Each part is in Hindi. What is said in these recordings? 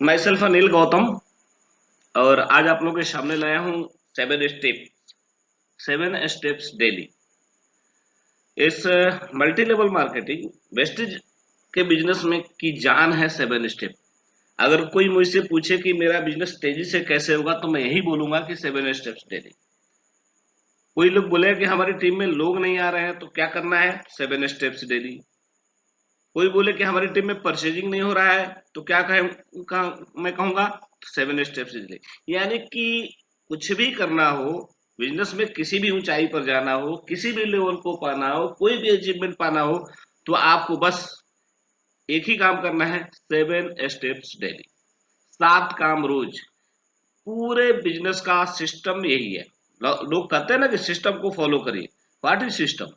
मैं सेल्फ अनिल गौतम और आज आप लोगों के सामने लाया हूँ सेवन स्टेप्स डेली। इस मल्टी लेवल मार्केटिंग वेस्टेज के बिजनेस में की जान है सेवन स्टेप। अगर कोई मुझसे पूछे कि मेरा बिजनेस तेजी से कैसे होगा तो मैं यही बोलूंगा कि सेवन स्टेप्स डेली। कोई लोग बोले कि हमारी टीम में लोग नहीं आ रहे हैं तो क्या करना है, सेवन स्टेप्स डेली। कोई बोले कि हमारी टीम में परचेजिंग नहीं हो रहा है तो क्या मैं कहूंगा सेवन स्टेप्स डेली। यानी कि कुछ भी करना हो, बिजनेस में किसी भी ऊंचाई पर जाना हो, किसी भी लेवल को पाना हो, कोई भी अचीवमेंट पाना हो, तो आपको बस एक ही काम करना है, सेवन स्टेप्स डेली। 7 काम रोज। पूरे बिजनेस का सिस्टम यही है। लोग कहते हैं ना कि सिस्टम को फॉलो करिए। What is system?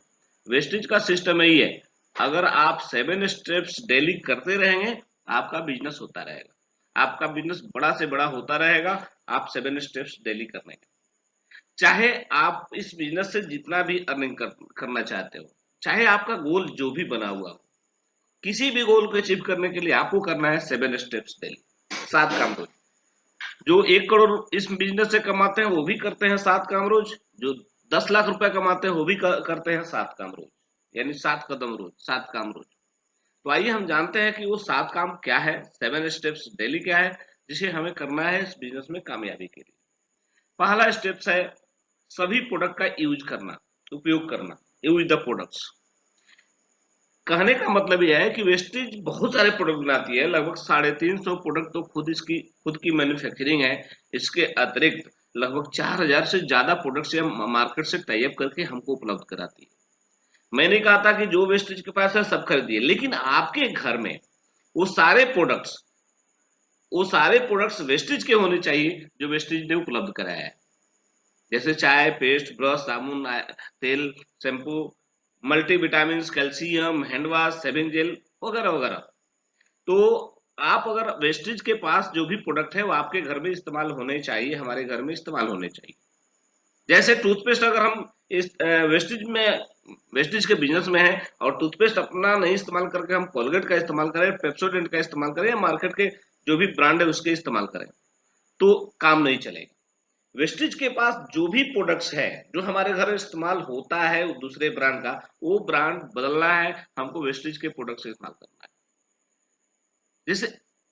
वेस्टेज का सिस्टम यही है। अगर आप सेवन स्टेप्स डेली करते रहेंगे, आपका बिजनेस होता रहेगा, आपका बिजनेस बड़ा से बड़ा होता रहेगा। आप सेवन स्टेप्स डेली करने का, चाहे आप इस बिजनेस से जितना भी करना चाहते हो, चाहे आपका गोल जो भी बना हुआ हो, किसी भी गोल को अचीव करने के लिए आपको करना है सेवन स्टेप्स डेली। 7 काम रोज। जो 1 करोड़ इस बिजनेस से कमाते हैं वो भी करते हैं 7 काम रोज। जो 10 लाख रुपए कमाते हैं वो भी करते हैं 7 काम रोज। यानी 7 कदम रोज, 7 काम रोज। तो आइए हम जानते हैं कि वो 7 काम क्या है, सेवन स्टेप्स डेली क्या है, जिसे हमें करना है इस बिजनेस में कामयाबी के लिए। पहला स्टेप्स है सभी प्रोडक्ट का यूज करना, उपयोग करना। Use the products. कहने का मतलब यह है कि वेस्टेज बहुत सारे प्रोडक्ट बनाती है, लगभग 350 प्रोडक्ट तो खुद की मैन्युफैक्चरिंग है। इसके अतिरिक्त लगभग 4000 से ज्यादा प्रोडक्ट्स या मार्केट से टाई अप करके हमको उपलब्ध कराती है। मैंने कहा था कि जो वेस्टेज के पास है सब खरीदिए, लेकिन आपके घर में वो सारे प्रोडक्ट्स वो सारे प्रोडक्ट्स वेस्टेज के होने चाहिए जो वेस्टेज ने उपलब्ध कराया है। जैसे चाय, पेस्ट, ब्रश, साबुन, तेल, shampoo, multivitamin, calcium, hand wash, shaving jail वगैरह वगैरह। तो आप अगर वेस्टेज के पास जो भी प्रोडक्ट है वो आपके घर में इस्तेमाल होने चाहिए, हमारे घर में इस्तेमाल होने चाहिए। जैसे टूथपेस्ट, अगर हम इस वेस्टेज के बिजनेस में है और टूथपेस्ट अपना नहीं इस्तेमाल करके हम कोलगेट का इस्तेमाल करें, पेप्सोडेंट का इस्तेमाल करें, या मार्केट के जो भी ब्रांड है उसके इस्तेमाल करें, तो काम नहीं चलेगा। वेस्टेज के पास जो भी प्रोडक्ट्स है जो हमारे घर इस्तेमाल होता है दूसरे ब्रांड का, वो ब्रांड बदलना है, हमको वेस्टेज के प्रोडक्ट्स इस्तेमाल करना है। जैसे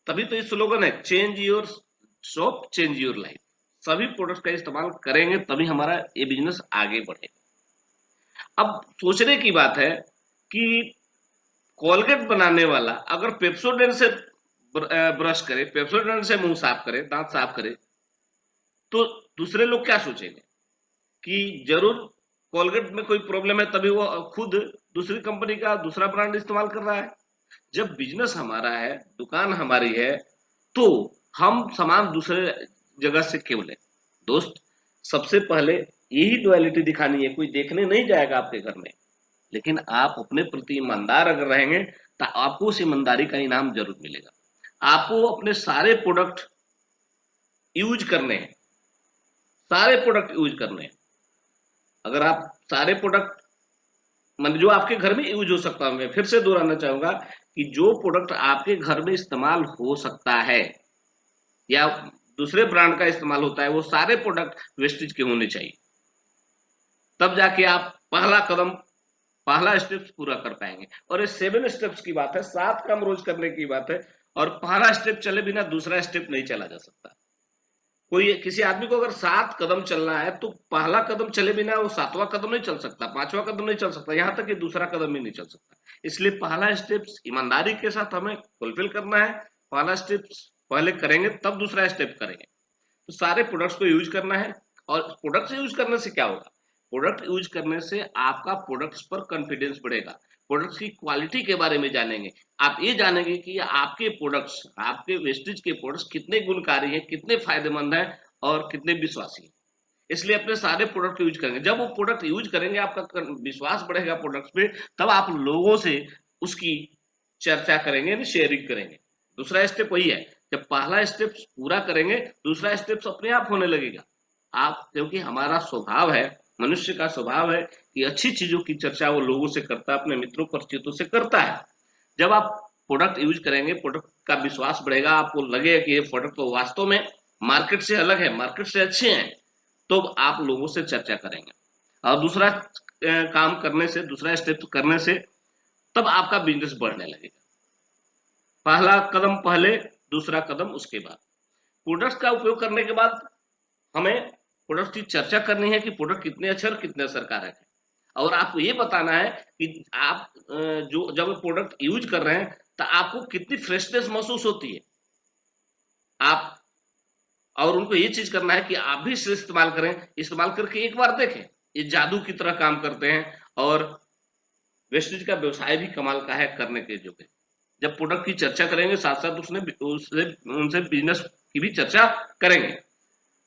तभी तो ये स्लोगन है, change your shop change your life. सभी प्रोडक्ट्स का इस्तेमाल करेंगे तभी हमारा ये बिजनेस आगे बढ़ेगा। अब सोचने की बात है कि कोलगेट बनाने वाला अगर पेप्सोडेंट से ब्रश करे, पेप्सोडेंट से मुंह साफ करे, दांत साफ करे, तो दूसरे लोग क्या सोचेंगे कि जरूर कोलगेट में कोई प्रॉब्लम है तभी वो खुद दूसरी कंपनी का दूसरा ब्रांड इस्तेमाल कर रहा है। जब बिजनेस हमारा है, दुकान हमारी है, तो हम सामान दूसरे जगह से क्यों लें? दोस्त, सबसे पहले यही डुअलिटी दिखानी है। कोई देखने नहीं जाएगा आपके घर में, लेकिन आप अपने प्रति ईमानदार अगर रहेंगे तो आपको उस ईमानदारी का इनाम जरूर मिलेगा। आपको अपने सारे प्रोडक्ट यूज करने हैं, सारे प्रोडक्ट यूज करने हैं। अगर आप सारे प्रोडक्ट मतलब जो आपके घर में यूज हो सकता है, मैं फिर से दोहराना चाहूंगा कि जो प्रोडक्ट आपके घर में इस्तेमाल हो सकता है या दूसरे ब्रांड का इस्तेमाल होता है, वो सारे प्रोडक्ट वेस्टेज के होने चाहिए। तब जाके आप पहला स्टेप्स पूरा कर पाएंगे। और ये सेवन स्टेप्स की बात है, 7 काम रोज करने की बात है। और पहला स्टेप चले बिना दूसरा स्टेप नहीं चला जा सकता। कोई किसी आदमी को अगर 7 कदम चलना है तो पहला कदम चले बिना वो 7वां कदम नहीं चल सकता, 5वां कदम नहीं चल सकता, यहाँ तक कि दूसरा कदम भी नहीं चल सकता। इसलिए पहला स्टेप ईमानदारी के साथ हमें फुलफिल करना है। पहला स्टेप पहले करेंगे तब दूसरा स्टेप करेंगे। तो सारे प्रोडक्ट्स को यूज करना है। और प्रोडक्ट्स यूज करने से क्या होगा? प्रोडक्ट यूज करने से आपका प्रोडक्ट्स पर कॉन्फिडेंस बढ़ेगा, प्रोडक्ट्स की क्वालिटी के बारे में जानेंगे। आप ये जानेंगे कि आपके प्रोडक्ट्स, आपके वेस्टेज के प्रोडक्ट्स कितने गुणकारी हैं, कितने फायदेमंद हैं और कितने विश्वासी हैं। इसलिए अपने सारे प्रोडक्ट यूज करेंगे। जब वो प्रोडक्ट यूज करेंगे आपका विश्वास बढ़ेगा प्रोडक्ट्स पे, तब आप लोगों से उसकी चर्चा करेंगे, यानी शेयरिंग करेंगे। दूसरा स्टेप वही है, जब पहला स्टेप पूरा करेंगे दूसरा स्टेप अपने आप होने लगेगा। आप, क्योंकि हमारा स्वभाव है, मनुष्य का स्वभाव है कि अच्छी चीजों की चर्चा वो लोगों से करता है, अपने मित्रों परिचितों से करता है। जब आप प्रोडक्ट यूज करेंगे, प्रोडक्ट का विश्वास बढ़ेगा, आपको लगेगा कि ये प्रोडक्ट तो वास्तव में मार्केट से अलग है, मार्केट से अच्छे हैं, तो आप लोगों से चर्चा करेंगे। और दूसरा काम करने से, दूसरा स्टेप करने से तब आपका बिजनेस बढ़ने लगेगा। पहला कदम पहले, दूसरा कदम उसके बाद। प्रोडक्ट का उपयोग करने के बाद हमें प्रोडक्ट की चर्चा करनी है कि प्रोडक्ट कितने अच्छे और कितने असरकारक है। और आपको ये बताना है कि आप जो जब प्रोडक्ट यूज कर रहे हैं तो आपको कितनी फ्रेशनेस महसूस होती है। आप और उनको ये चीज करना है कि आप भी इसे इस्तेमाल करें, इस्तेमाल करके एक बार देखें, ये जादू की तरह काम करते हैं। और वेस्टेज का व्यवसाय भी कमाल का है करने के जो है। जब प्रोडक्ट की चर्चा करेंगे साथ साथ उनसे बिजनेस की भी चर्चा करेंगे।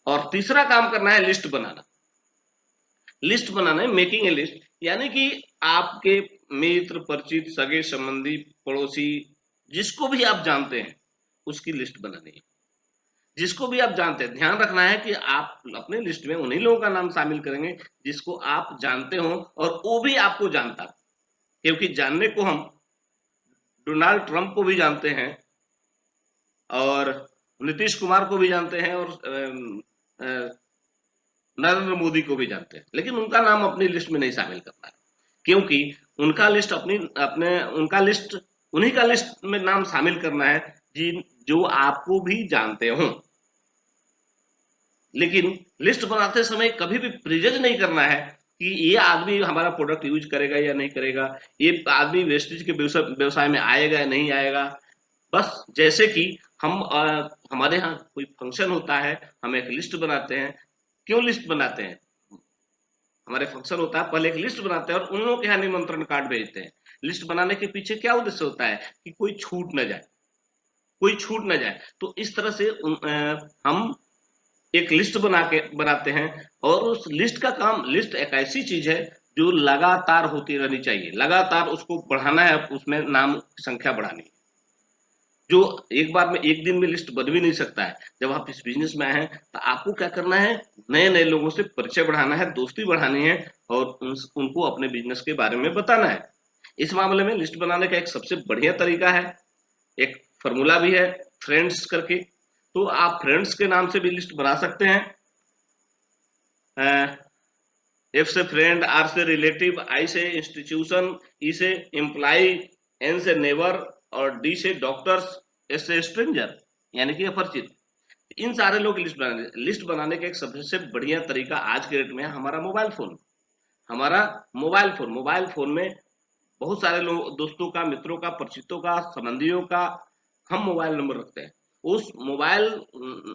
और तीसरा काम करना है लिस्ट बनाना। लिस्ट बनाना है, मेकिंग ए लिस्ट, यानी कि आपके मित्र, परिचित, सगे संबंधी, पड़ोसी, जिसको भी आप जानते हैं उसकी लिस्ट बनानी है। जिसको भी आप जानते हैं, ध्यान रखना है कि आप अपने लिस्ट में उन्हीं लोगों का नाम शामिल करेंगे जिसको आप जानते हो और वो भी आपको जानता है। क्योंकि जानने को हम डोनाल्ड ट्रंप को भी जानते हैं और नीतीश कुमार को भी जानते हैं और नरेंद्र मोदी को भी जानते हैं, लेकिन उनका नाम अपनी लिस्ट में नहीं शामिल करना है। क्योंकि उनका लिस्ट अपनी अपने उनका लिस्ट उन्हीं का लिस्ट में नाम शामिल करना है जिन जो आपको भी जानते हो। लेकिन लिस्ट बनाते समय कभी भी प्रिजज नहीं करना है कि ये आदमी हमारा प्रोडक्ट यूज करेगा या नहीं करेगा, ये आदमी वेस्टेज के व्यवसाय में आएगा या नहीं आएगा। बस जैसे कि हम हमारे यहाँ कोई फंक्शन होता है, हम एक लिस्ट बनाते हैं। क्यों लिस्ट बनाते हैं? हमारे फंक्शन होता है, पहले एक लिस्ट बनाते हैं और उन लोगों के यहाँ निमंत्रण कार्ड भेजते हैं। लिस्ट बनाने के पीछे क्या उद्देश्य होता है कि कोई छूट न जाए, कोई छूट न जाए। तो इस तरह से हम एक लिस्ट बनाते हैं। और उस लिस्ट का काम, लिस्ट एक ऐसी चीज है जो लगातार होती रहनी चाहिए, लगातार उसको बढ़ाना है, उसमें नाम संख्या बढ़ानी है। जो एक बार में एक दिन में लिस्ट बन भी नहीं सकता है। जब आप इस बिजनेस में आए हैं तो आपको क्या करना है, नए नए लोगों से परिचय बढ़ाना है, दोस्ती बढ़ानी है और उनको अपने बिजनेस के बारे में बताना है। इस मामले में लिस्ट बनाने का एक सबसे बढ़िया तरीका है, एक फॉर्मूला भी है, फ्रेंड्स करके। तो आप फ्रेंड्स के नाम से भी लिस्ट बना सकते हैं। एफ से फ्रेंड, आर से रिलेटिव, आई से इंस्टीट्यूशन, ई से एम्प्लॉय, एन से नेबर और डी से डॉक्टर्स, एस से स्ट्रेंजर यानी कि अपरिचित। इन सारे लोग लिस्ट बनाने का एक सबसे बढ़िया तरीका आज के डेट में है हमारा मोबाइल फोन। हमारा मोबाइल फोन में बहुत सारे लोग, दोस्तों का, मित्रों का, परिचितों का, संबंधियों का हम मोबाइल नंबर रखते हैं। उस मोबाइल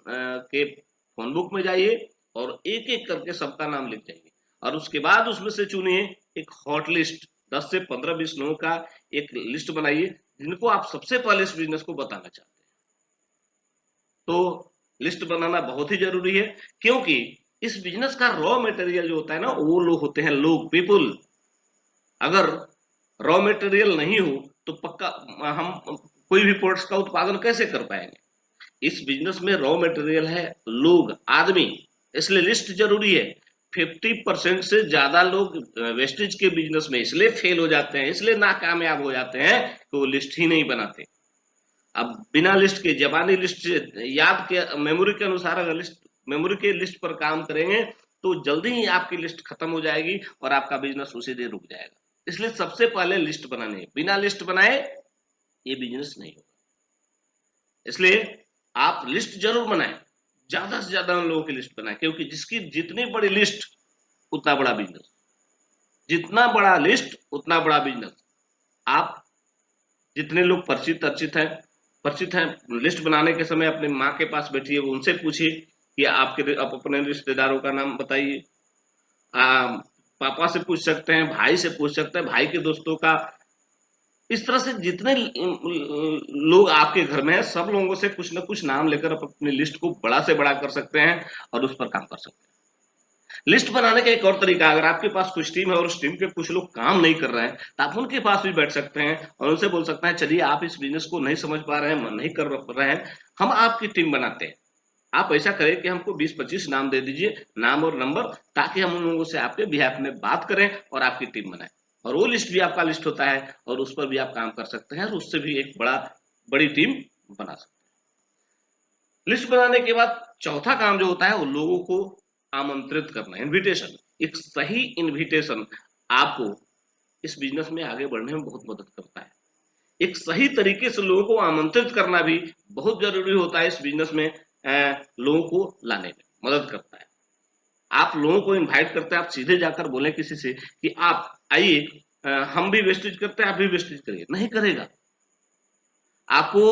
के फोन बुक में जाइए और एक एक करके सबका नाम लिख जाइए और उसके बाद उसमें से चुनिए एक हॉट लिस्ट, 10 से 15-20 लोगों का एक लिस्ट बनाइए जिनको आप सबसे पहले इस बिजनेस को बताना चाहते हैं। तो लिस्ट बनाना बहुत ही जरूरी है, क्योंकि इस बिजनेस का रॉ मटेरियल जो होता है ना, वो लोग होते हैं, लोग, पीपुल। अगर रॉ मटेरियल नहीं हो तो पक्का हम कोई भी प्रोडक्ट्स का उत्पादन कैसे कर पाएंगे। इस बिजनेस में रॉ मटेरियल है लोग, आदमी, इसलिए लिस्ट जरूरी है। 50% से ज्यादा लोग वेस्टेज के बिजनेस में इसलिए फेल हो जाते हैं, इसलिए नाकामयाब हो जाते हैं कि वो लिस्ट ही नहीं बनाते। अब बिना लिस्ट के, जबानी लिस्ट, याद के, मेमोरी के अनुसार अगर मेमोरी के लिस्ट पर काम करेंगे तो जल्दी ही आपकी लिस्ट खत्म हो जाएगी और आपका बिजनेस उसी दिन रुक जाएगा। इसलिए सबसे पहले लिस्ट बनानी है, बिना लिस्ट बनाए ये बिजनेस नहीं होगा। इसलिए आप लिस्ट जरूर बनाएं, ज्यादा से ज्यादा उन लोगों की लिस्ट बनाएं, क्योंकि जिसकी जितनी बड़ी लिस्ट उतना बड़ा बिजनेस, जितना बड़ा लिस्ट उतना बड़ा बिजनेस। आप जितने लोग परिचित हैं, लिस्ट बनाने के समय अपने माँ के पास बैठिए, उनसे पूछिए कि आप अपने रिश्तेदारों का नाम बताइए। पापा से पूछ सकते हैं, भाई से पूछ सकते हैं, भाई के दोस्तों का। इस तरह से जितने लोग आपके घर में हैं, सब लोगों से कुछ ना कुछ नाम लेकर आप अपनी लिस्ट को बड़ा से बड़ा कर सकते हैं और उस पर काम कर सकते हैं। लिस्ट बनाने का एक और तरीका, अगर आपके पास कुछ टीम है और उस टीम के कुछ लोग काम नहीं कर रहे हैं तो आप उनके पास भी बैठ सकते हैं और उनसे बोल सकते हैं, चलिए आप इस बिजनेस को नहीं समझ पा रहे हैं, मन नहीं कर रहे हैं, हम आपकी टीम बनाते हैं। आप ऐसा करें कि हमको 20-25 नाम दे दीजिए, नाम और नंबर, ताकि हम उन लोगों से आपके बिहाफ में बात करें और आपकी टीम बनाएं। और वो लिस्ट भी आपका लिस्ट होता है और उस पर भी आप काम कर सकते हैं और उससे भी एक बड़ी टीम बना सकते हैं। लिस्ट बनाने के बाद चौथा काम जो होता है वो लोगों को आमंत्रित करना, इनविटेशन। एक सही इनविटेशन आपको इस बिजनेस में आगे बढ़ने में बहुत मदद करता है। एक सही तरीके से लोगों को आमंत्रित करना भी बहुत जरूरी होता है इस बिजनेस में। लोगों को लाने में मदद करता है। आप लोगों को इनवाइट करते हैं, आप सीधे जाकर बोले किसी से कि आप आइए, हम भी वेस्टेज करते हैं, आप भी वेस्टेज करिए, नहीं करेगा। आपको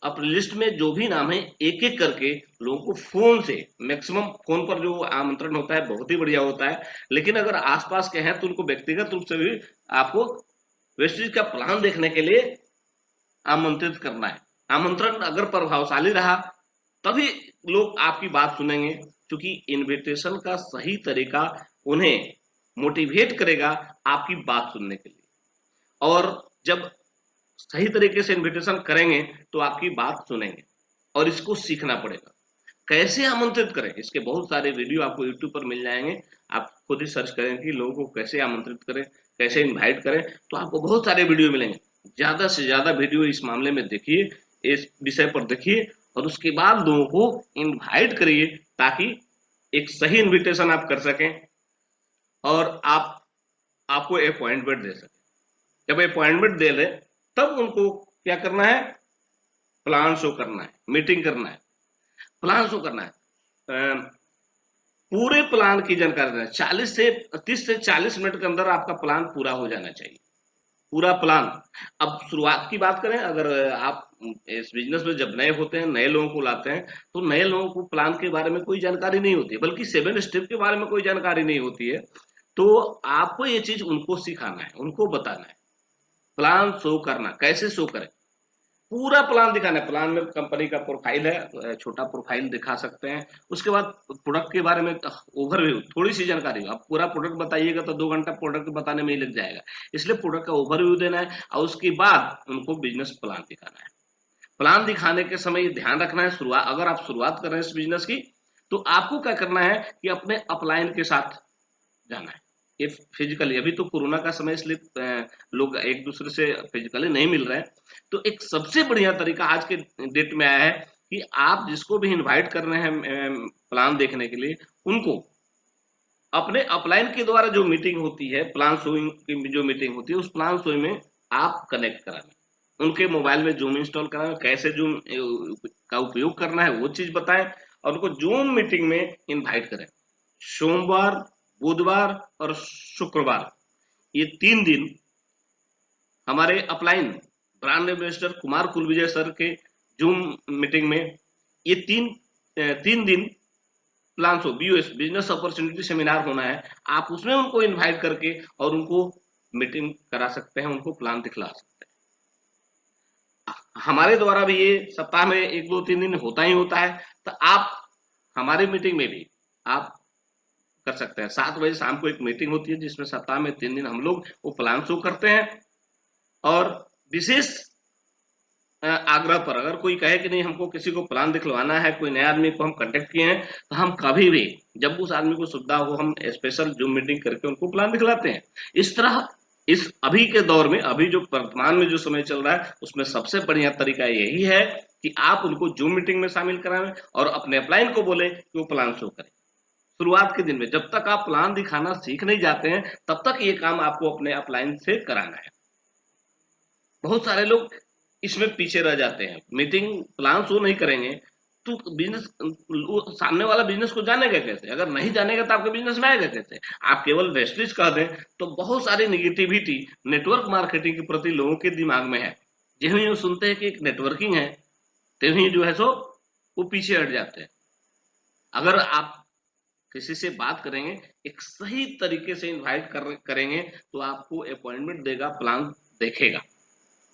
अपनी लिस्ट में जो भी नाम है एक एक करके लोगों को फोन से, मैक्सिमम फोन पर जो आमंत्रण होता है बहुत ही बढ़िया होता है, लेकिन अगर आसपास के हैं तो उनको व्यक्तिगत रूप से भी आपको वेस्टेज का प्लान देखने के लिए आमंत्रित करना है। आमंत्रण अगर प्रभावशाली रहा तभी लोग आपकी बात सुनेंगे, क्योंकि इनविटेशन का सही तरीका उन्हें मोटिवेट करेगा आपकी बात सुनने के लिए। और जब सही तरीके से इनविटेशन करेंगे तो आपकी बात सुनेंगे और इसको सीखना पड़ेगा। कैसे आमंत्रित करें, इसके बहुत सारे वीडियो आपको यूट्यूब पर मिल जाएंगे। आप खुद ही सर्च करें कि लोगों को कैसे आमंत्रित करें, कैसे इनवाइट करें, तो आपको बहुत सारे वीडियो मिलेंगे। ज्यादा से ज्यादा वीडियो इस मामले में देखिए, इस विषय पर देखिए और उसके बाद लोगों को इनवाइट करिए ताकि एक सही इनविटेशन आप कर सकें और आपको अपॉइंटमेंट दे सकें। जब अपॉइंटमेंट दे दें तब उनको क्या करना है, प्लान शो करना है, मीटिंग करना है, प्लान शो करना है। पूरे प्लान की जानकारी देना है। 30 से 40 मिनट के अंदर आपका प्लान पूरा हो जाना चाहिए, पूरा प्लान। अब शुरुआत की बात करें, अगर आप इस बिजनेस में जब नए होते हैं, नए लोगों को लाते हैं, तो नए लोगों को प्लान के बारे में कोई जानकारी नहीं होती है, बल्कि 7 स्टेप के बारे में कोई जानकारी नहीं होती है। तो आपको ये चीज उनको सिखाना है, उनको बताना है। प्लान शो करना, कैसे शो करें, पूरा प्लान दिखाना है। प्लान में कंपनी का प्रोफाइल है, छोटा प्रोफाइल दिखा सकते हैं। उसके बाद प्रोडक्ट के बारे में ओवरव्यू, थोड़ी सी जानकारी। आप पूरा प्रोडक्ट बताइएगा तो 2 घंटा प्रोडक्ट बताने में ही लग जाएगा, इसलिए प्रोडक्ट का ओवरव्यू देना है और उसके बाद उनको बिजनेस प्लान दिखाना है। प्लान दिखाने के समय ये ध्यान रखना है, शुरुआत अगर आप शुरुआत कर रहे हैं इस बिजनेस की, तो आपको क्या करना है कि अपने अपलाइन के साथ जाना है। ये फिजिकली, अभी तो कोरोना का समय इसलिए लोग एक दूसरे से फिजिकली नहीं मिल रहे हैं, तो एक सबसे बढ़िया तरीका आज के डेट में आया है कि आप जिसको भी इनवाइट कर रहे हैं प्लान देखने के लिए, उनको अपने अपलाइन के द्वारा जो मीटिंग होती है, प्लान शोइंग की जो मीटिंग होती है, उस प्लान शोइंग में आप कनेक्ट कराना, उनके मोबाइल में जूम इंस्टॉल कराना, कैसे जूम का उपयोग करना है वो चीज बताएं और उनको जूम मीटिंग में इनवाइट करें। सोमवार, बुधवार और शुक्रवार, ये 3 दिन हमारे upline brand ambassador Kumar Kulvijay sir के जूम मीटिंग में, ये 3 दिन plan show, BOS, business opportunity seminar होना है। आप उसमें उनको इनवाइट करके और उनको मीटिंग करा सकते हैं, उनको प्लान दिखला सकते हैं। हमारे द्वारा भी ये सप्ताह में 1, 2, 3 दिन होता ही होता है, तो आप हमारी मीटिंग में भी आप कर सकते हैं। 7 बजे शाम को एक मीटिंग होती है जिसमें सप्ताह में 3 दिन हम लोग वो प्लान शो करते हैं। और विशेष आग्रह पर अगर कोई कहे कि नहीं हमको किसी को प्लान दिखलवाना है, कोई नए आदमी को हम कांटेक्ट किए हैं, तो हम कभी भी जब उस आदमी को सुविधा हो हम स्पेशल जूम मीटिंग करके उनको प्लान दिखलाते हैं। इस तरह इस अभी के दौर में, अभी जो वर्तमान में जो समय चल रहा है, उसमें सबसे बढ़िया तरीका यही है कि आप उनको जूम मीटिंग में शामिल कराएं और अपने अपलाइन को बोले कि वो प्लान शो करें। शुरुआत के दिन में जब तक आप प्लान दिखाना सीख नहीं जाते हैं, तब तक ये काम आपको अपने अपलाइन से कराना है। बहुत सारे लोग इसमें पीछे रह जाते हैं, मीटिंग प्लान शो नहीं करेंगे तो बिजनेस, सामने वाला बिजनेस को जानेगा कैसे? अगर नहीं जानेगा तो आपके बिजनेस में आएगा कैसे? आप केवल वेस्टेज कह दें तो बहुत सारी निगेटिविटी नेटवर्क मार्केटिंग के प्रति लोगों के दिमाग में है। जब ही वो सुनते हैं कि एक नेटवर्किंग है, तभी जो है सो वो पीछे हट जाते हैं। अगर आप किसी से बात करेंगे, एक सही तरीके से इनवाइट करेंगे तो आपको अपॉइंटमेंट देगा, प्लान देखेगा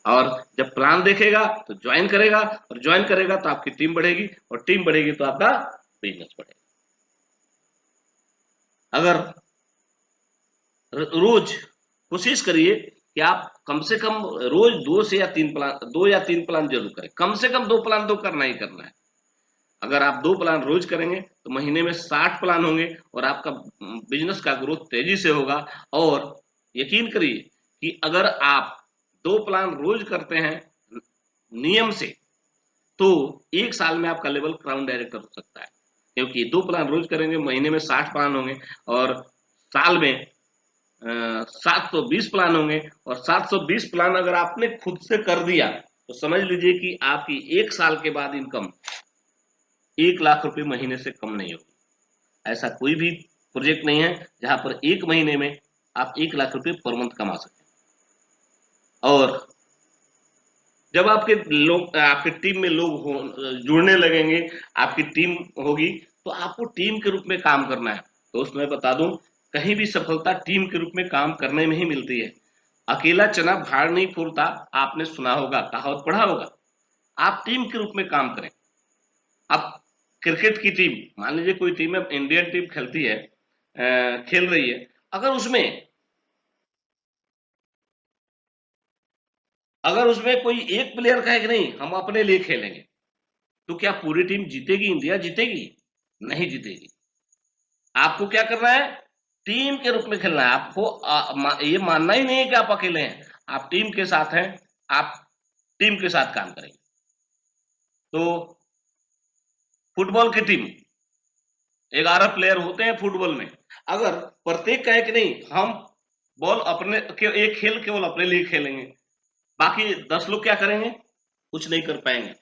और जब प्लान देखेगा तो ज्वाइन करेगा और ज्वाइन करेगा तो आपकी टीम बढ़ेगी और टीम बढ़ेगी तो आपका बिजनेस बढ़ेगा। अगर रोज कोशिश करिए कि आप कम से कम रोज 2 या 3 प्लान जरूर करें, कम से कम 2 प्लान तो करना ही करना है। अगर आप 2 प्लान रोज करेंगे तो महीने में 60 प्लान होंगे और आपका बिजनेस का ग्रोथ तेजी से होगा और यकीन करिए कि अगर आप 2 प्लान रोज करते हैं नियम से, तो 1 साल में आपका लेवल क्राउन डायरेक्टर हो सकता है। क्योंकि 2 प्लान रोज करेंगे, महीने में 60 प्लान होंगे और साल में 720 प्लान होंगे, और 720 प्लान अगर आपने खुद से कर दिया तो समझ लीजिए कि आपकी 1 साल के बाद इनकम 1 लाख रुपए महीने से कम नहीं होगी। ऐसा कोई भी प्रोजेक्ट नहीं है जहां पर 1 महीने में आप 1 लाख रुपए पर मंथ कमा सकें। और जब आपके टीम में लोग जुड़ने लगेंगे, आपकी टीम होगी, तो आपको टीम के रूप में काम करना है। दोस्त मैं बता दूं, कहीं भी सफलता टीम के रूप में काम करने में ही मिलती है। अकेला चना भाड़ नहीं फोड़ता, आपने सुना होगा, कहावत पढ़ा होगा। आप टीम के रूप में काम करें। अब क्रिकेट की टीम, मान लीजिए कोई टीम है, इंडियन टीम खेलती है, खेल रही है, अगर उसमें कोई एक प्लेयर कहे कि नहीं हम अपने लिए खेलेंगे, तो क्या पूरी टीम जीतेगी? इंडिया जीतेगी? नहीं जीतेगी। आपको क्या करना है? टीम के रूप में खेलना है। आपको ये मानना ही नहीं है कि आप अकेले हैं, आप टीम के साथ हैं, आप टीम के साथ काम करेंगे। तो फुटबॉल की टीम, 11 प्लेयर होते हैं फुटबॉल में। अगर प्रत्येक कहे कि नहीं हम बॉल अपने एक खेल केवल अपने लिए खेलेंगे, बाकी 10 लोग क्या करेंगे? कुछ नहीं कर पाएंगे।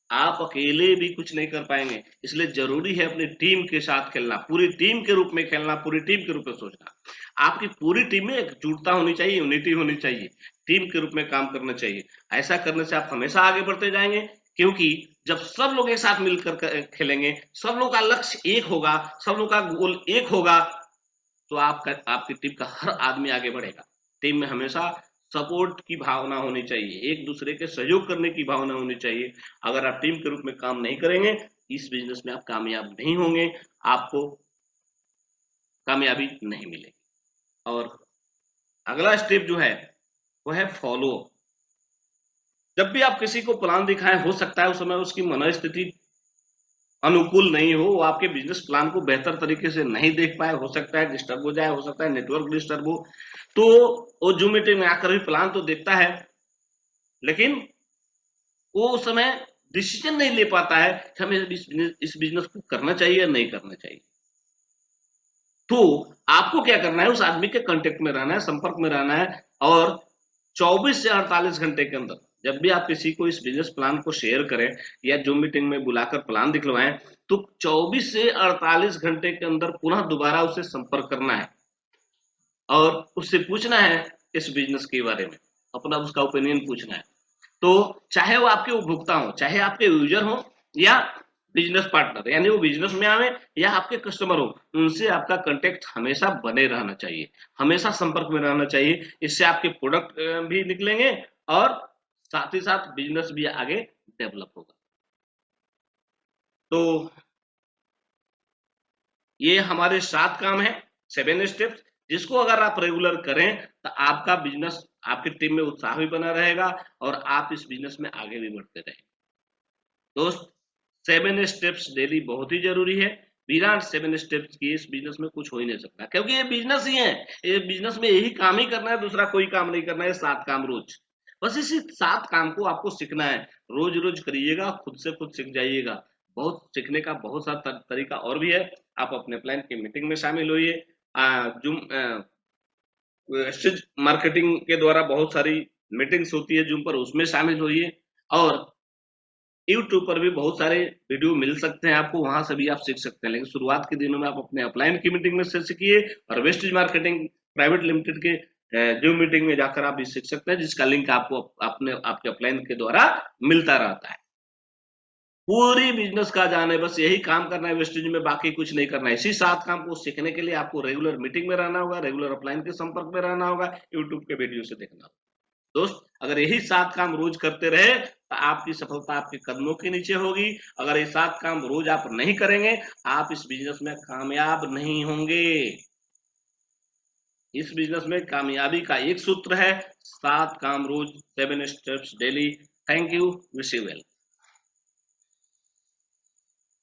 आप अकेले भी कुछ नहीं कर पाएंगे। इसलिए जरूरी है अपनी टीम के साथ खेलना, पूरी टीम के रूप में खेलना, पूरी टीम के रूप में सोचना। आपकी पूरी टीम में एकजुटता होनी चाहिए, यूनिटी होनी चाहिए, टीम के रूप में काम करना चाहिए। ऐसा करने से आप हमेशा आगे बढ़ते जाएंगे, क्योंकि जब सब लोग एक साथ मिलकर खेलेंगे, सब लोग का लक्ष्य एक होगा, सब लोग का गोल एक होगा, तो आपकी टीम का हर आदमी आगे बढ़ेगा। टीम में हमेशा सपोर्ट की भावना होनी चाहिए, एक दूसरे के सहयोग करने की भावना होनी चाहिए। अगर आप टीम के रूप में काम नहीं करेंगे, इस बिजनेस में आप कामयाब नहीं होंगे, आपको कामयाबी नहीं मिलेगी। और अगला स्टेप जो है वो है फॉलो। जब भी आप किसी को प्लान दिखाएं, हो सकता है उस समय उसकी मनोस्थिति अनुकूल नहीं हो, वो आपके बिजनेस प्लान को बेहतर तरीके से नहीं देख पाए, हो सकता है डिस्टर्ब हो जाए, हो सकता है नेटवर्क डिस्टर्ब हो, तो वो जूम मीटिंग में आकर भी प्लान तो देखता है, लेकिन वो उस समय डिसीजन नहीं ले पाता है कि हमें इस बिजनेस को करना चाहिए या नहीं करना चाहिए। तो आपको क्या करना है? उस आदमी के कांटेक्ट में रहना है, संपर्क में रहना है, और 24 से 48 घंटे के अंदर जब भी आप किसी को इस बिजनेस प्लान को शेयर करें या जूम मीटिंग में बुलाकर प्लान दिखलवाएं, तो 24 से 48 घंटे के अंदर पुनः दोबारा उसे संपर्क करना है और उससे पूछना है इस बिजनेस के बारे में, अपना उसका ओपिनियन पूछना है। तो चाहे वो आपके उपभोक्ता हो, चाहे आपके यूजर हो, या बिजनेस पार्टनर, यानी वो बिजनेस में आवे या आपके कस्टमर हो, उनसे आपका कांटेक्ट हमेशा बने रहना चाहिए, हमेशा संपर्क में रहना चाहिए। इससे आपके प्रोडक्ट भी निकलेंगे और साथ ही साथ बिजनेस भी आगे डेवलप होगा। तो ये हमारे 7 काम है, 7 स्टेप्स, जिसको अगर आप रेगुलर करें तो आपका बिजनेस, आपकी टीम में उत्साह भी बना रहेगा और आप इस बिजनेस में आगे भी बढ़ते रहेंगे। दोस्त, 7 स्टेप्स डेली बहुत ही जरूरी है। बिना 7 स्टेप्स किए इस बिजनेस में कुछ हो ही नहीं सकता, क्योंकि ये बिजनेस ही है। ये बिजनेस में यही काम ही करना है, दूसरा कोई काम नहीं करना है। 7 काम रोज, बस इसी 7 काम को आपको सीखना है। रोज रोज करिएगा, खुद से खुद सीख जाइएगा। बहुत सीखने का बहुत सा तरीका और भी है। आप अपने प्लान की मीटिंग में शामिल होइए। जूम मार्केटिंग के द्वारा बहुत सारी मीटिंग्स होती है जूम पर, उसमें शामिल होइए। और यूट्यूब पर भी बहुत सारे वीडियो मिल सकते हैं आपको, वहां से भी आप सीख सकते हैं। लेकिन शुरुआत के दिनों में आप अपने अपलाइन की मीटिंग में से सीखिए, और वेस्टेज मार्केटिंग प्राइवेट लिमिटेड के जो मीटिंग में जाकर आप भी सीख सकते हैं, जिसका लिंक आपको अपने आपके अपलाइन के द्वारा मिलता रहता है। पूरी बिजनेस का जान है, बस यही काम करना है वेस्टेज में, बाकी कुछ नहीं करना है। इसी 7 काम को सीखने के लिए आपको रेगुलर मीटिंग में रहना होगा, रेगुलर अपलाइन के संपर्क में रहना होगा, यूट्यूब के वीडियो से देखना होगा। दोस्त, अगर यही 7 काम रोज करते रहे तो आपकी सफलता आपके कदमों के नीचे होगी। अगर ये 7 काम रोज आप नहीं करेंगे, आप इस बिजनेस में कामयाब नहीं होंगे। इस बिजनेस में कामयाबी का एक सूत्र है, 7 काम रोज, 7 steps daily. Thank you, wish you well.